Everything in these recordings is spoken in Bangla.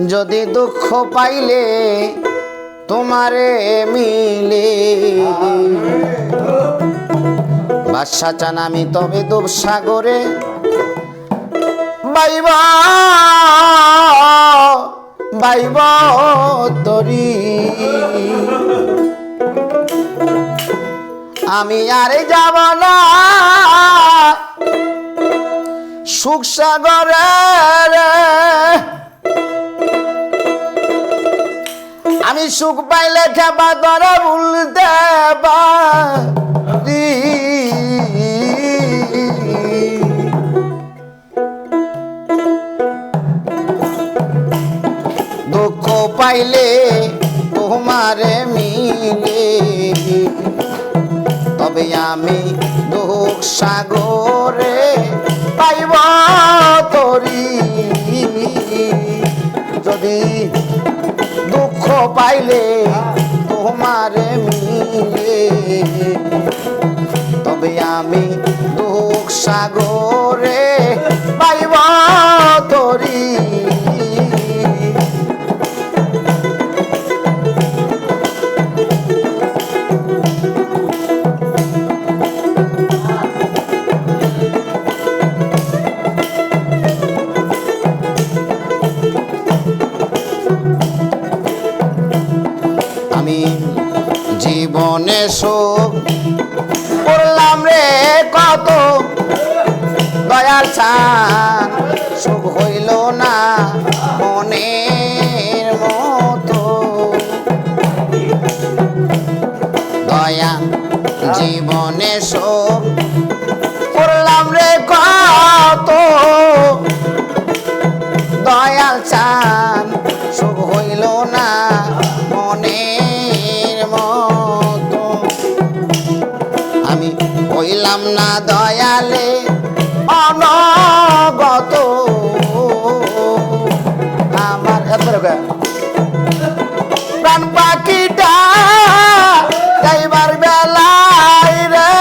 যদি দুঃখ পাইলে তোমারে মিলে বাদশা চান আমি তবে ডুব সাগরে বাইবা বাইবা তরি আমি আরে যাব না সুখ সাগরে আমি সুখ পাইলে খেপা ধরে ভুলতে পারি দুঃখ পাইলে তোমারে মিলে তবে আমি দুঃখ সাগরে পাইব তরি যদি দুঃখ পাইলে তোমারে মিলে তবে আমি দুঃখ সাগরে পাইব তরি আমি জীবনে সুখ করলাম রে কত দয়াল চান সুখ হইল না মনের মতো দয়া জীবনে সুখ করলাম রে কত দয়াল চান সুখ হইল না মনের মতো আমি হইলাম না দয়ালে অনগত আমার প্রাণ পাখিটা যাইবার বেলায় রে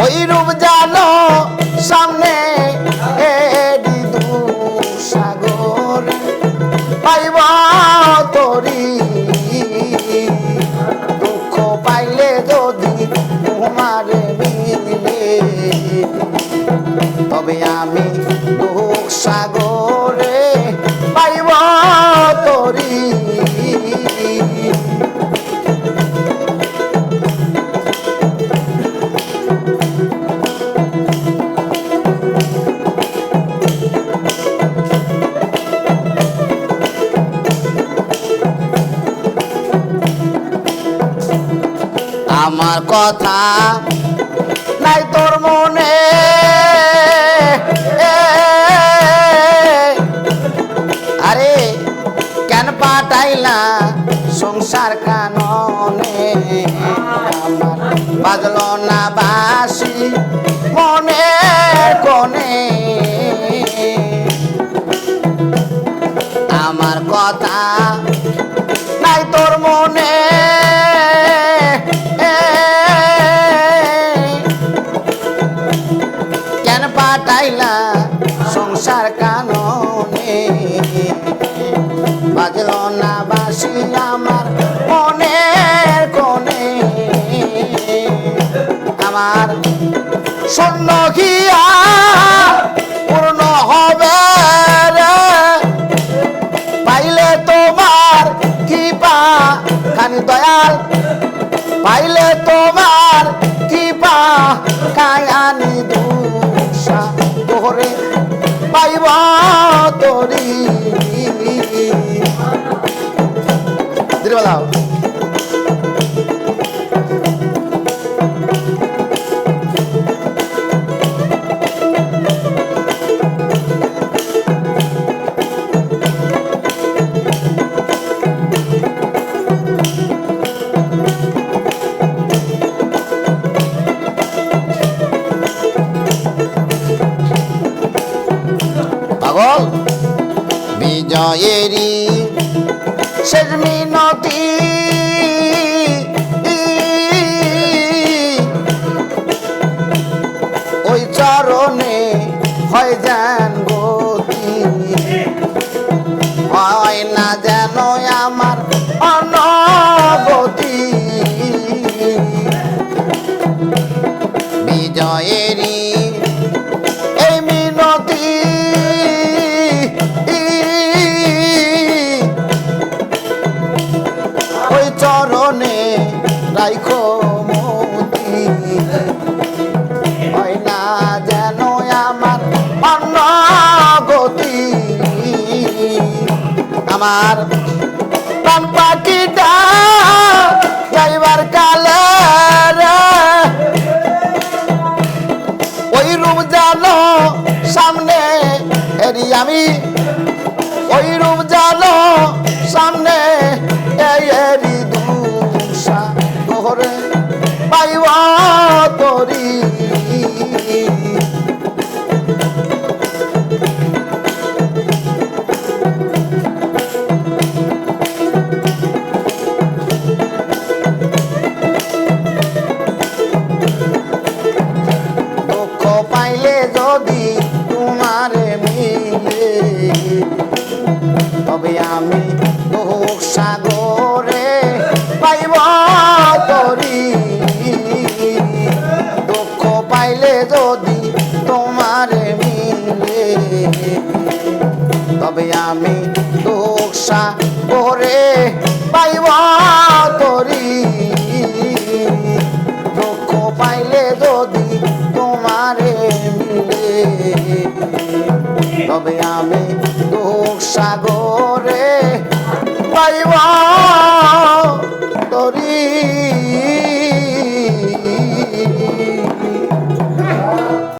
ওই রূপ জানো সামনে সাগর পাইব তরি দুঃখ পাইলে যদি তোমারে মিলে তবে আমি দুঃখ সাগরে পাইব তরি আমার কথা নাই তোর মনে আরে কেন পাঠাইলা সংসার কাননে আমার বাজলো না বাসি মনে কোনে আমার কথা নাই তোর মনে কেন পাঠাইলা সংসার কাননে বাজলো না বাসি আমার মনের কোনে আমার স্বর্ণ ঘিয়া পূর্ণ হবে রে পাইলে তোমার কৃপা খানি দয়াল পাইলে তোমার কৃপা কায়ানি দুষা তোরে পাইব তরি দিবাও পাগল বিজয়েরই শেষ মিনতি ওই চরণে হয় যান গতি না যেন আমার অনগতি বিজয়েরই এই মিনতি ওই চরণে রাইখো মতি হয় না যেন আমার অনগতি আমার প্রাণ পাখিটা যাইবার কালে রে ওই রূপ জানো সামনে এরি আমি ওই রূপ জানো সামনে এরি দুসা তোরে পাইব তোরি পাইলে যদি তোমারে মিলে তবে আমি দুঃখ সাগরে পাইব তরি দুঃখ পাইলে যদি তোমারে মিলে তবে আমি দুঃখ সাগরে পাইব তরি দুঃখ পাইলে যদি তোমারে মিলে তবে আমি দুঃখ সাগরে পাইব